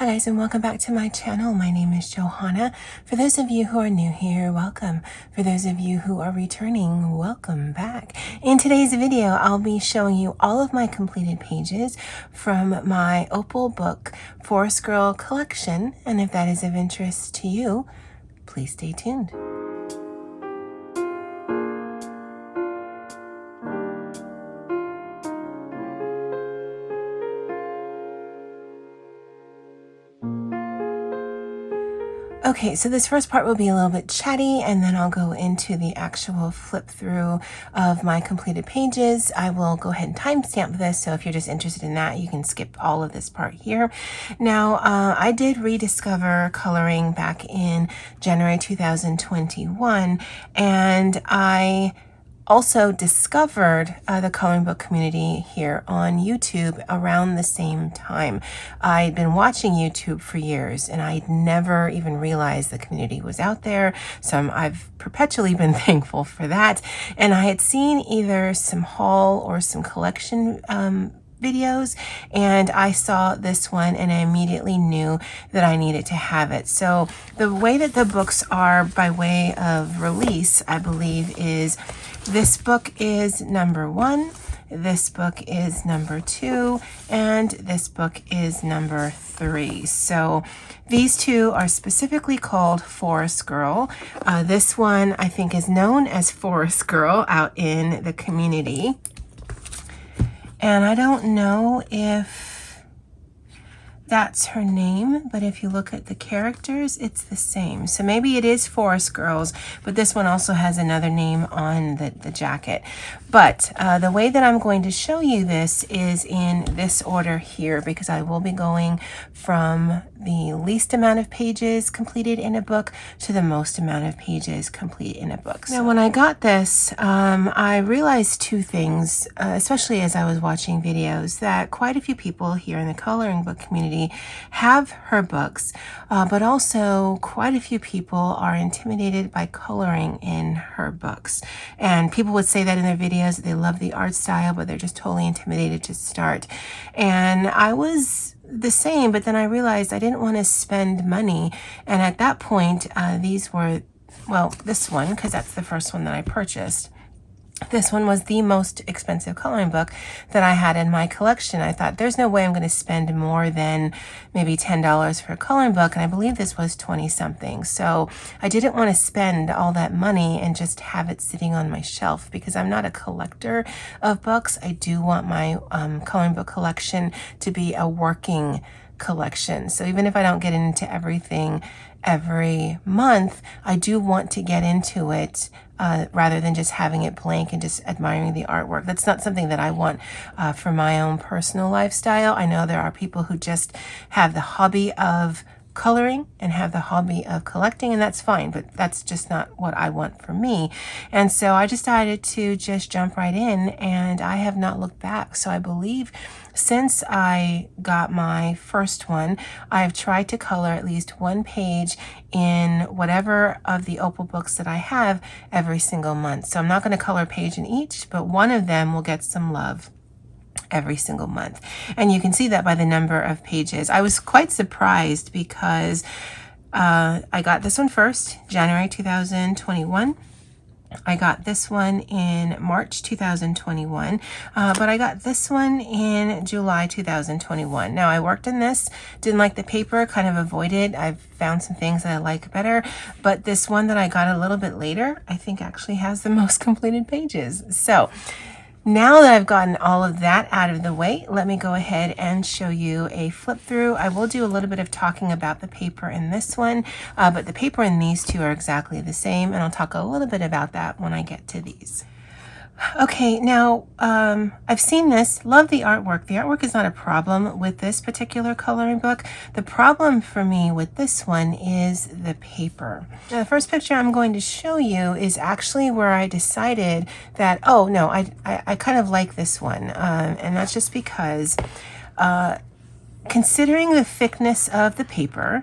Hi guys, and welcome back to my channel. My name is Johanna. For those of you who are new here, welcome. For those of you who are returning, welcome back. In today's video, I'll be showing you all of my completed pages from my Aeppol book, Forest Girl collection. And if that is of interest to you, please stay tuned. Okay, so this first part will be a little bit chatty, and then I'll go into the actual flip through of my completed pages. I will go ahead and timestamp this, so if you're just interested in that, you can skip all of this part here. Now, I did rediscover coloring back in January 2021, and I also discovered the coloring book community here on YouTube around the same time. I'd been watching YouTube for years and I'd never even realized the community was out there. So I've perpetually been thankful for that. And I had seen either some haul or some collection videos, and I saw this one and I immediately knew that I needed to have it. So the way that the books are by way of release, I believe, is this book is number 1, this book is number 2, and this book is number 3. So these two are specifically called Forest Girl. This one I think is known as Forest Girl out in the community. And I don't know if that's her name, but if you look at the characters, it's the same. So maybe it is Forest Girls, but this one also has another name on the jacket. But the way that I'm going to show you this is in this order here, because I will be going from the least amount of pages completed in a book to the most amount of pages complete in a book. Now, when I got this, I realized two things, especially as I was watching videos, that quite a few people here in the coloring book community have her books, but also quite a few people are intimidated by coloring in her books. And people would say that in their videos, that they love the art style, but they're just totally intimidated to start. And I was the same, but then I realized I didn't want to spend money. And at that point, these were, well, this one, because that's the first one that I purchased. This one was the most expensive coloring book that I had in my collection. I thought, there's no way I'm going to spend more than maybe $10 for a coloring book. And I believe this was 20 something. So I didn't want to spend all that money and just have it sitting on my shelf, because I'm not a collector of books. I do want my coloring book collection to be a working collection. So even if I don't get into everything every month, I do want to get into it rather than just having it blank and just admiring the artwork. That's not something that I want for my own personal lifestyle. I know there are people who just have the hobby of coloring and have the hobby of collecting, and that's fine, but that's just not what I want for me. And so I decided to just jump right in, and I have not looked back. So I believe since I got my first one, I've tried to color at least one page in whatever of the Aeppol books that I have every single month. So I'm not going to color a page in each, but one of them will get some love every single month. And you can see that by the number of pages. I was quite surprised because I got this one first, January 2021. I got this one in March 2021, but I got this one in July 2021. Now, I worked in this, didn't like the paper, kind of avoided. I've found some things that I like better, but this one that I got a little bit later, I think actually has the most completed pages. So now that I've gotten all of that out of the way, let me go ahead and show you a flip through. I will do a little bit of talking about the paper in this one, but the paper in these two are exactly the same, and I'll talk a little bit about that when I get to these. Okay, now I've seen this, love the artwork. The artwork is not a problem with this particular coloring book. The problem for me with this one is the paper. Now, the first picture I'm going to show you is actually where I decided that, oh no, I kind of like this one. And that's just because considering the thickness of the paper,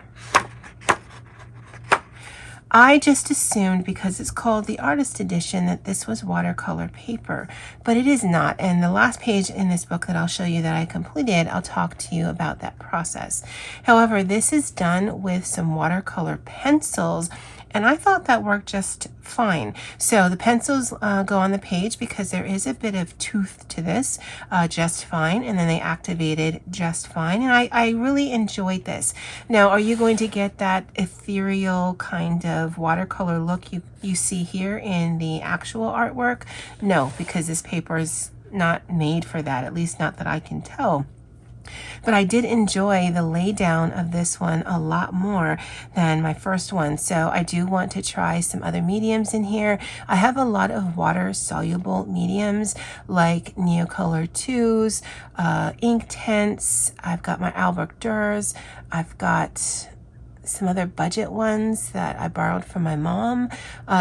I just assumed because it's called the artist edition that this was watercolor paper, but it is not. And the last page in this book that I'll show you that I completed, I'll talk to you about that process. However, this is done with some watercolor pencils, and I thought that worked just fine. So the pencils go on the page because there is a bit of tooth to this, just fine, and then they activated just fine, and I really enjoyed this. Now, are you going to get that ethereal kind of watercolor look you see here in the actual artwork? No, because this paper is not made for that, at least not that I can tell. But I did enjoy the lay down of this one a lot more than my first one. So I do want to try some other mediums in here. I have a lot of water soluble mediums like Neocolor 2s, ink tints. I've got my Eilbeck. I've got some other budget ones that I borrowed from my mom.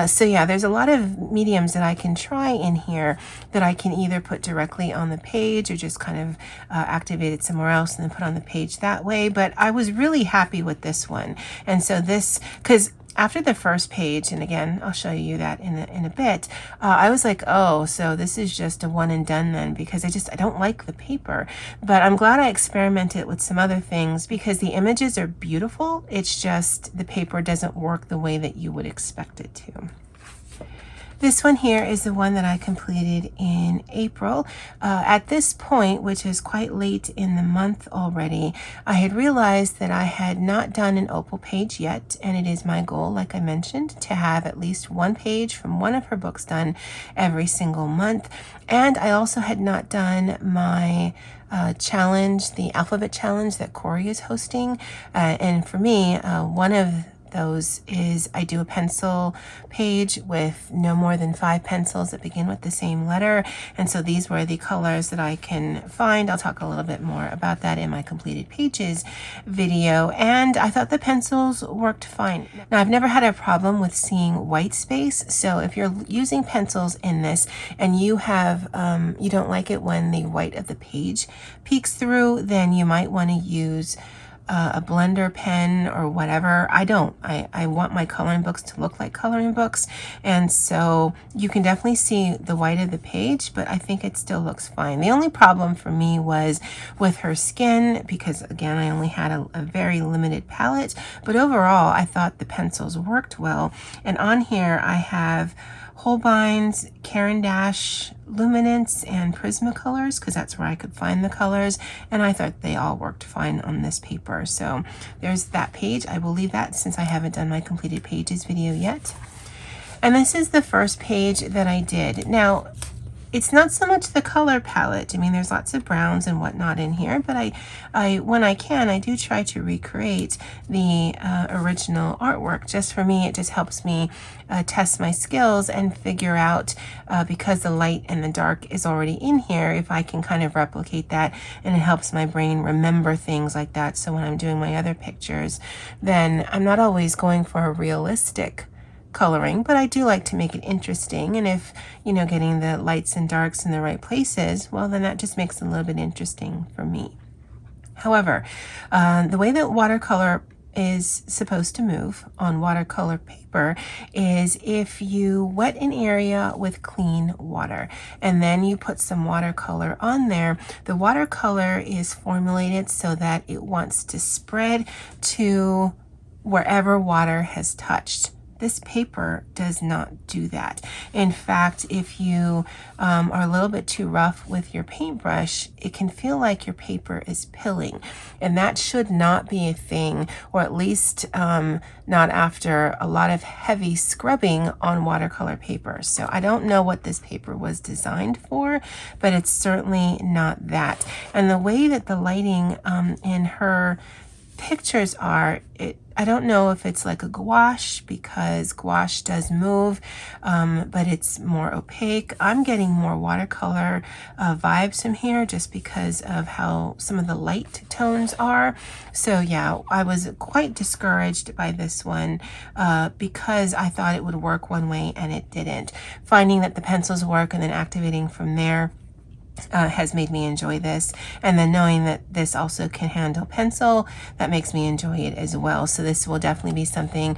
So yeah, there's a lot of mediums that I can try in here that I can either put directly on the page or just kind of activate it somewhere else and then put on the page that way. But I was really happy with this one. And so this, because after the first page, and again, I'll show you that in a bit, I was like, oh, so this is just a one and done then, because I don't like the paper. But I'm glad I experimented with some other things because the images are beautiful. It's just the paper doesn't work the way that you would expect it to. This one here is the one that I completed in April. At this point, which is quite late in the month already, I had realized that I had not done an Aeppol page yet, and it is my goal, like I mentioned, to have at least one page from one of her books done every single month. And I also had not done my challenge, the alphabet challenge that Corey is hosting. And for me, one of those is I do a pencil page with no more than 5 pencils that begin with the same letter. And so these were the colors that I can find. I'll talk a little bit more about that in my completed pages video. And I thought the pencils worked fine. Now, I've never had a problem with seeing white space. So if you're using pencils in this and you have, you don't like it when the white of the page peeks through, then you might want to use a blender pen or whatever. I don't. I want my coloring books to look like coloring books. And so you can definitely see the white of the page, but I think it still looks fine. The only problem for me was with her skin, because again, I only had a very limited palette, but overall, I thought the pencils worked well. And on here, I have Holbein's, Caran d'Ache, Luminance, and Prismacolors, because that's where I could find the colors, and I thought they all worked fine on this paper. So there's that page. I will leave that since I haven't done my completed pages video yet. And this is the first page that I did. Now, it's not so much the color palette. I mean, there's lots of browns and whatnot in here, but I when I can, I do try to recreate the original artwork. Just for me, it just helps me test my skills and figure out, because the light and the dark is already in here, if I can kind of replicate that, and it helps my brain remember things like that. So when I'm doing my other pictures, then I'm not always going for a realistic coloring, but I do like to make it interesting. And if, you know, getting the lights and darks in the right places, well, then that just makes it a little bit interesting for me. However, the way that watercolor is supposed to move on watercolor paper is if you wet an area with clean water and then you put some watercolor on there, the watercolor is formulated so that it wants to spread to wherever water has touched. This paper does not do that. In fact, if you are a little bit too rough with your paintbrush, it can feel like your paper is pilling. And that should not be a thing, or at least not after a lot of heavy scrubbing on watercolor paper. So I don't know what this paper was designed for, but it's certainly not that. And the way that the lighting in her pictures are, I don't know if it's like a gouache, because gouache does move, but it's more opaque. I'm getting more watercolor vibes from here just because of how some of the light tones are. So yeah, I was quite discouraged by this one because I thought it would work one way and it didn't. Finding that the pencils work and then activating from there has made me enjoy this. And then knowing that this also can handle pencil, that makes me enjoy it as well. So this will definitely be something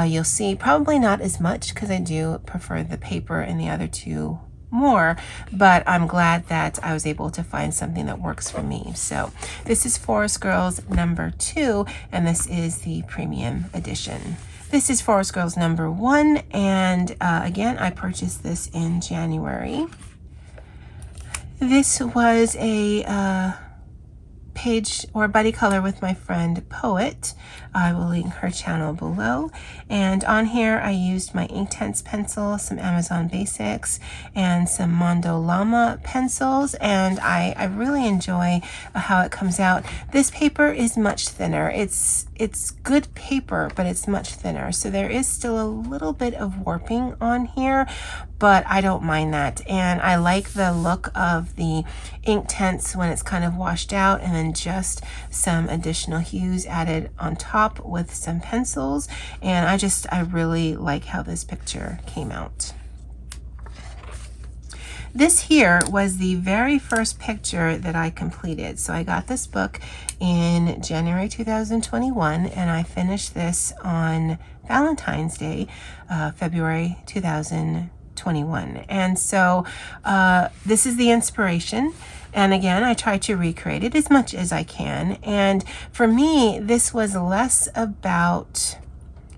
you'll see, probably not as much because I do prefer the paper and the other two more, but I'm glad that I was able to find something that works for me. So this is Forest Girls number 2, and this is the premium edition. This is Forest Girls number 1, and again, I purchased this in January. This was a page or buddy color with my friend Poet. I will link her channel below. And on here I used my Inktense pencil, some Amazon Basics, and some Mondo Llama pencils, and I really enjoy how it comes out. This paper is much thinner. It's good paper, but it's much thinner. So there is still a little bit of warping on here, but I don't mind that. And I like the look of the Inktense when it's kind of washed out, and then just some additional hues added on top with some pencils. And I really like how this picture came out. This here was the very first picture that I completed. So I got this book in January 2021, and I finished this on Valentine's Day, February 2021. And so this is the inspiration. And again, I try to recreate it as much as I can. And for me, this was less about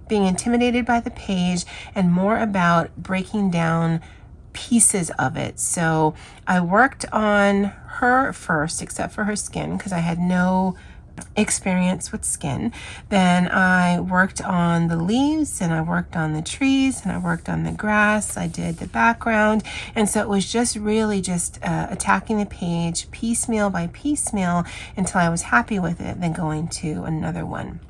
being intimidated by the page and more about breaking down pieces of it. So I worked on her first, except for her skin, because I had no experience with skin. Then I worked on the leaves, and I worked on the trees, and I worked on the grass. I did the background. And so it was just really just attacking the page piecemeal by piecemeal until I was happy with it, then going to another one.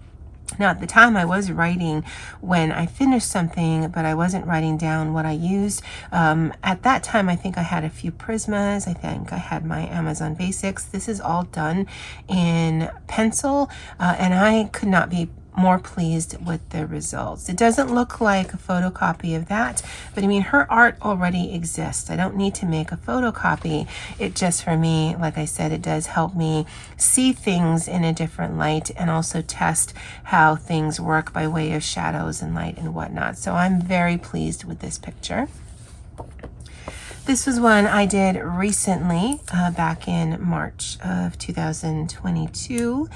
Now, at the time, I was writing when I finished something, but I wasn't writing down what I used. At that time, I think I had a few Prismas. I think I had my Amazon Basics. This is all done in pencil, and I could not be more pleased with the results. It doesn't look like a photocopy of that, but I mean, her art already exists. I don't need to make a photocopy. It just, for me, like I said, it does help me see things in a different light and also test how things work by way of shadows and light and whatnot. So I'm very pleased with this picture. This was one I did recently, back in March of 2022.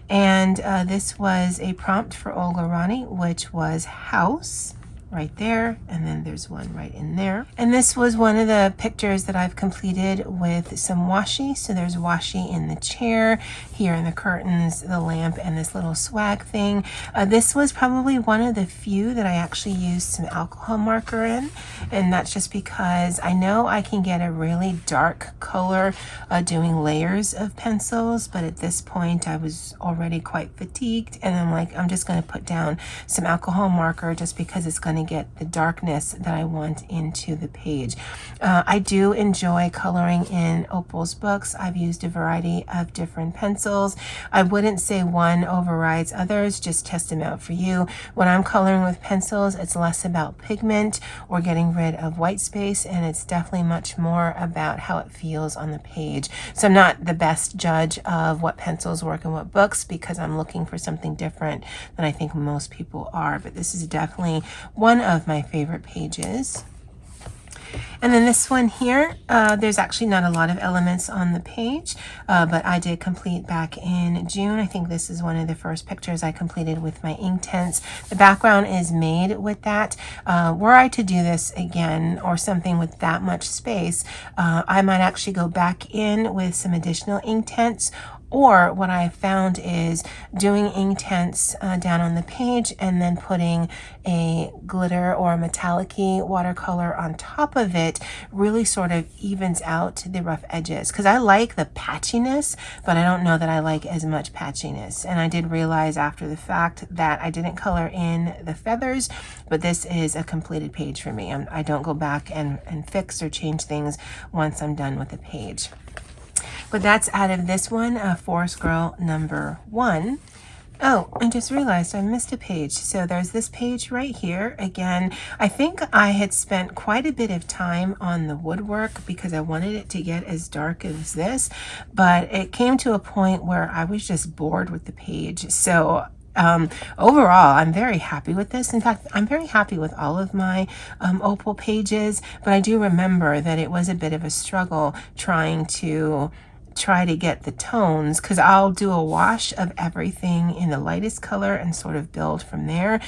And this was a prompt for Olga Rani, which was house. Right there, and then there's one right in there. And this was one of the pictures that I've completed with some washi. So there's washi in the chair, here in the curtains, the lamp, and this little swag thing. This was probably one of the few that I actually used some alcohol marker in, and that's just because I know I can get a really dark color doing layers of pencils, but at this point I was already quite fatigued, and I'm like, I'm just going to put down some alcohol marker just because it's going to get the darkness that I want into the page. I do enjoy coloring in Aeppol's books. I've used a variety of different pencils. I wouldn't say one overrides others, just test them out for you. When I'm coloring with pencils, it's less about pigment or getting rid of white space, and it's definitely much more about how it feels on the page. So I'm not the best judge of what pencils work in what books because I'm looking for something different than I think most people are, but this is definitely one of my favorite pages. And then this one here, there's actually not a lot of elements on the page, but I did complete back in June. I think this is one of the first pictures I completed with my Inktense. The background is made with that. Were I to do this again or something with that much space, I might actually go back in with some additional Inktense. Or what I found is doing Inktense down on the page and then putting a glitter or a metallic-y watercolor on top of it really sort of evens out the rough edges. Because I like the patchiness, but I don't know that I like as much patchiness. And I did realize after the fact that I didn't color in the feathers, but this is a completed page for me. I don't go back and fix or change things once I'm done with the page. But that's out of this one, Forest Girl number 1. Oh, I just realized I missed a page. So there's this page right here. Again, I think I had spent quite a bit of time on the woodwork because I wanted it to get as dark as this, but it came to a point where I was just bored with the page. So overall, I'm very happy with this. In fact, I'm very happy with all of my Aeppol pages, but I do remember that it was a bit of a struggle trying to get the tones, because I'll do a wash of everything in the lightest color and sort of build from there.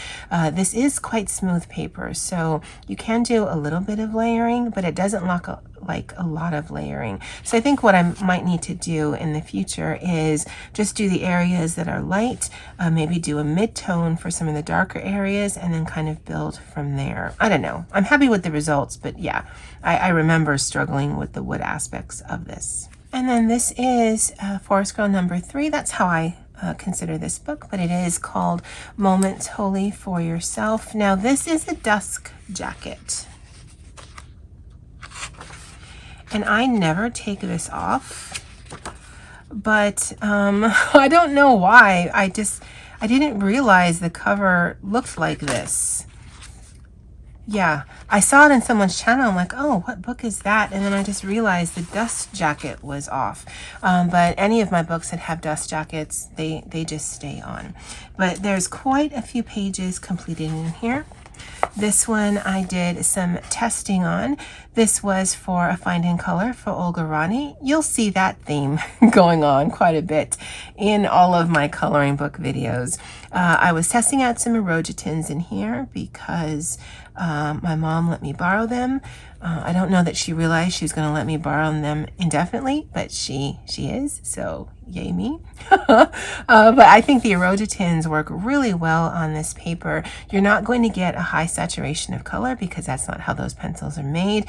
This is quite smooth paper, so you can do a little bit of layering, but it doesn't look like a lot of layering. So I think what I might need to do in the future is just do the areas that are light, maybe do a mid-tone for some of the darker areas, and then kind of build from there. I don't know. I'm happy with the results, but yeah, I remember struggling with the wood aspects of this. And then this is Forest Girl number 3. That's how I consider this book, but it is called Moments Wholly for Yourself. Now this is a dusk jacket. And I never take this off, but I don't know why. I didn't realize the cover looked like this. Yeah, I saw it in someone's channel. I'm like, oh, what book is that? And then I just realized the dust jacket was off. But any of my books that have dust jackets, they just stay on. But there's quite a few pages completed in here. This one I did some testing on. This was for a Find in Color for Olga Rani. You'll see that theme going on quite a bit in all of my coloring book videos. I was testing out some erogitins in here because my mom let me borrow them. I don't know that she realized she was going to let me borrow them indefinitely, but she is, so yay me. But I think the erogitins work really well on this paper. You're not going to get a high saturation of color because that's not how those pencils are made.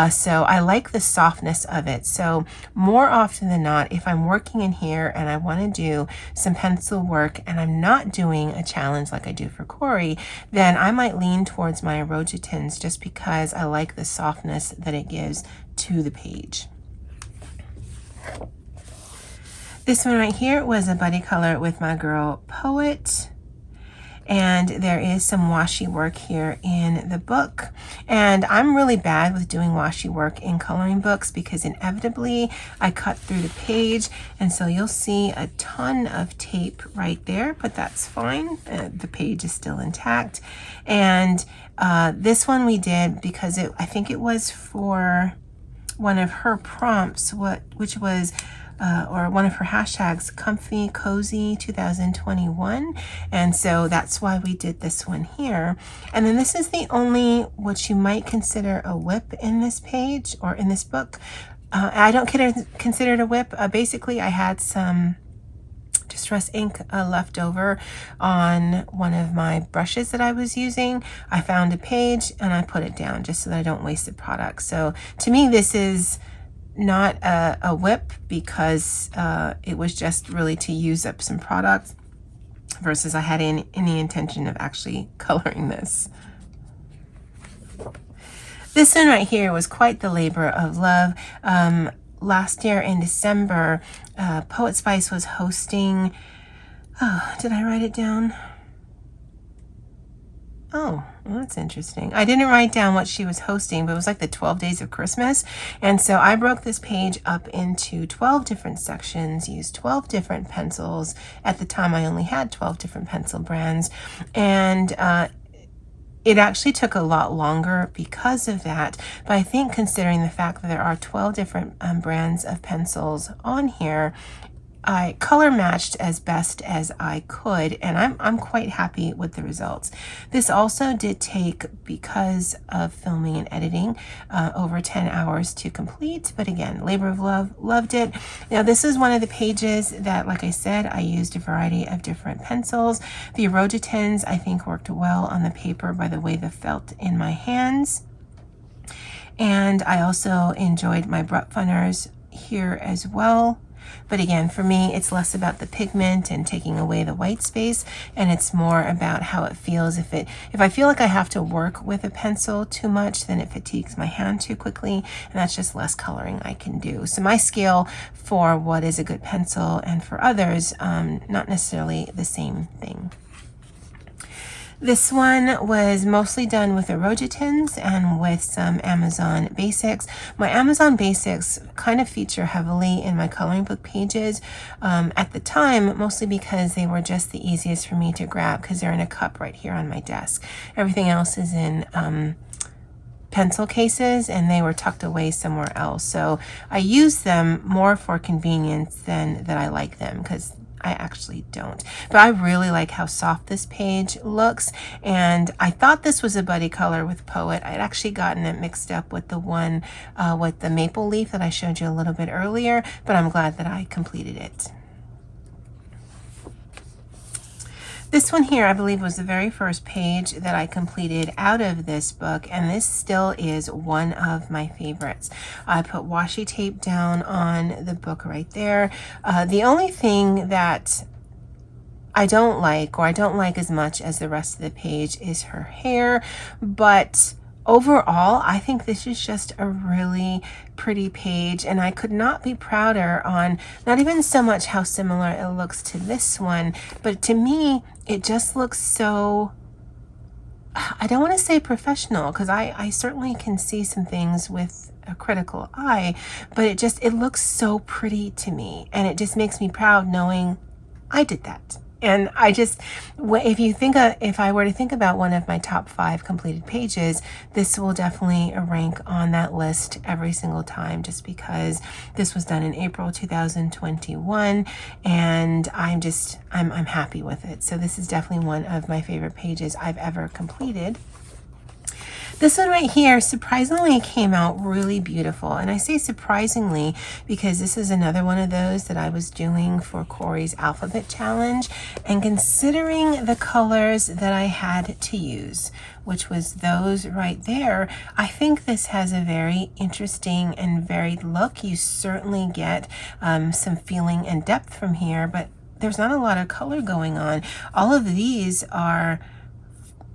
So I like the softness of it. So more often than not, if I'm working in here and I want to do some pencil work and I'm not doing a challenge like I do for Corey, then I might lean towards my erogitins just because I like the softness that it gives to the page. This one right here was a buddy color with my girl Poet. And there is some washi work here in the book. And I'm really bad with doing washi work in coloring books because inevitably I cut through the page. And so you'll see a ton of tape right there, but that's fine. The page is still intact. And this one we did because I think it was for one of her prompts, which was or one of her hashtags, Comfy Cozy 2021. And so that's why we did this one here. And then this is the only, what you might consider a whip in this page or in this book. I don't consider it a whip. Basically, I had some Distress ink left over on one of my brushes that I was using. I found a page and I put it down just so that I don't waste the product. So to me, this is not a whip because it was just really to use up some product versus I had any intention of actually coloring this. This one right here was quite the labor of love. Last year in December, Poet Spice was hosting, oh, did I write it down? Oh, well, that's interesting. I didn't write down what she was hosting, but it was like the 12 days of Christmas. And so I broke this page up into 12 different sections, used 12 different pencils. At the time, I only had 12 different pencil brands. And it actually took a lot longer because of that. But I think considering the fact that there are 12 different brands of pencils on here, I color matched as best as I could, and I'm quite happy with the results. This also did take, because of filming and editing, over 10 hours to complete, but again, labor of love, loved it. Now this is one of the pages that, like I said, I used a variety of different pencils. The erogitins I think worked well on the paper by the way they felt in my hands. And I also enjoyed my Brutfunners here as well. But again, for me, it's less about the pigment and taking away the white space, and it's more about how it feels. If I feel like I have to work with a pencil too much, then it fatigues my hand too quickly, and that's just less coloring I can do. So my scale for what is a good pencil and for others, not necessarily the same thing. This one was mostly done with Erogitins and with some Amazon Basics. My Amazon Basics kind of feature heavily in my coloring book pages at the time, mostly because they were just the easiest for me to grab because they're in a cup right here on my desk. Everything else is in pencil cases, and they were tucked away somewhere else. So I use them more for convenience than that I like them, because I actually don't. But I really like how soft this page looks, and I thought this was a buddy color with Poet. I'd actually gotten it mixed up with the one with the maple leaf that I showed you a little bit earlier, but I'm glad that I completed it. This one here, I believe, was the very first page that I completed out of this book, and this still is one of my favorites. I put washi tape down on the book right there. The only thing that I don't like, or I don't like as much as the rest of the page, is her hair, but overall, I think this is just a really pretty page, and I could not be prouder on not even so much how similar it looks to this one, but to me, it just looks so, I don't want to say professional, because I certainly can see some things with a critical eye, but it looks so pretty to me, and it just makes me proud knowing I did that. And I just, if I were to think about one of my top 5 completed pages, this will definitely rank on that list every single time, just because this was done in April 2021, and I'm happy with it. So this is definitely one of my favorite pages I've ever completed. This one right here surprisingly came out really beautiful, and I say surprisingly because this is another one of those that I was doing for Corey's alphabet challenge, and considering the colors that I had to use, which was those right there, I think this has a very interesting and varied look. You certainly get some feeling and depth from here, but there's not a lot of color going on. All of these are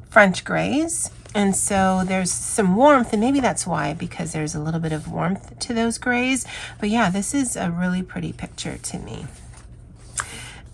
French grays, and so there's some warmth, and maybe that's why, because there's a little bit of warmth to those grays. But yeah, this is a really pretty picture to me.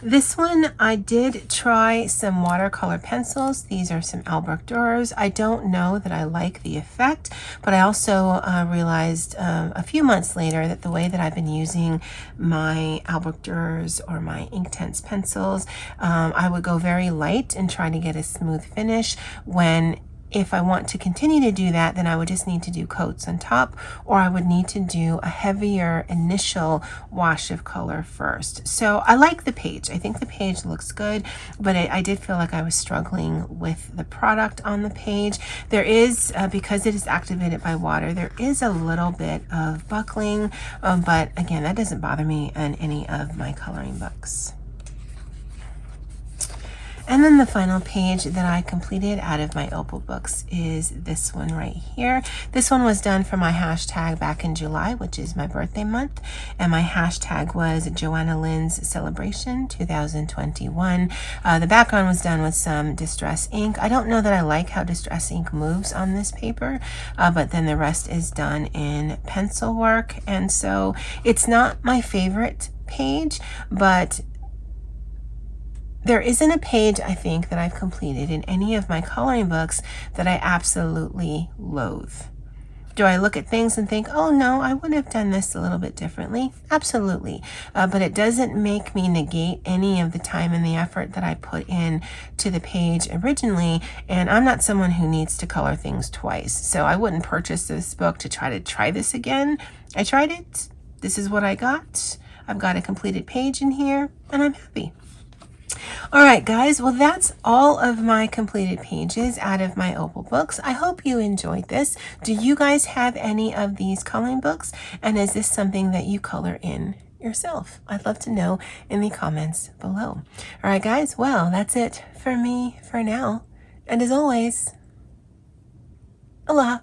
This one, I did try some watercolor pencils. These are some Eilbeck. I don't know that I like the effect, but I also realized a few months later that the way that I've been using my Eilbeck or my Inktense pencils, I would go very light and try to get a smooth finish, when if I want to continue to do that, then I would just need to do coats on top, or I would need to do a heavier initial wash of color first. So I like the page. I think the page looks good, but I did feel like I was struggling with the product on the page. There is, because it is activated by water, there is a little bit of buckling, but again, that doesn't bother me in any of my coloring books. And then the final page that I completed out of my Aeppol books is this one right here. This one was done for my hashtag back in July, which is my birthday month. And my hashtag was Joanna Lynn's Celebration 2021. The background was done with some Distress ink. I don't know that I like how Distress ink moves on this paper, but then the rest is done in pencil work. And so it's not my favorite page, but there isn't a page, I think, that I've completed in any of my coloring books that I absolutely loathe. Do I look at things and think, oh no, I would have done this a little bit differently? Absolutely. But it doesn't make me negate any of the time and the effort that I put in to the page originally. And I'm not someone who needs to color things twice. So I wouldn't purchase this book to try this again. I tried it. This is what I got. I've got a completed page in here, and I'm happy. All right, guys, well, that's all of my completed pages out of my Aeppol books. I hope you enjoyed this. Do you guys have any of these coloring books? And is this something that you color in yourself? I'd love to know in the comments below. All right, guys, well, that's it for me for now. And as always, aloha.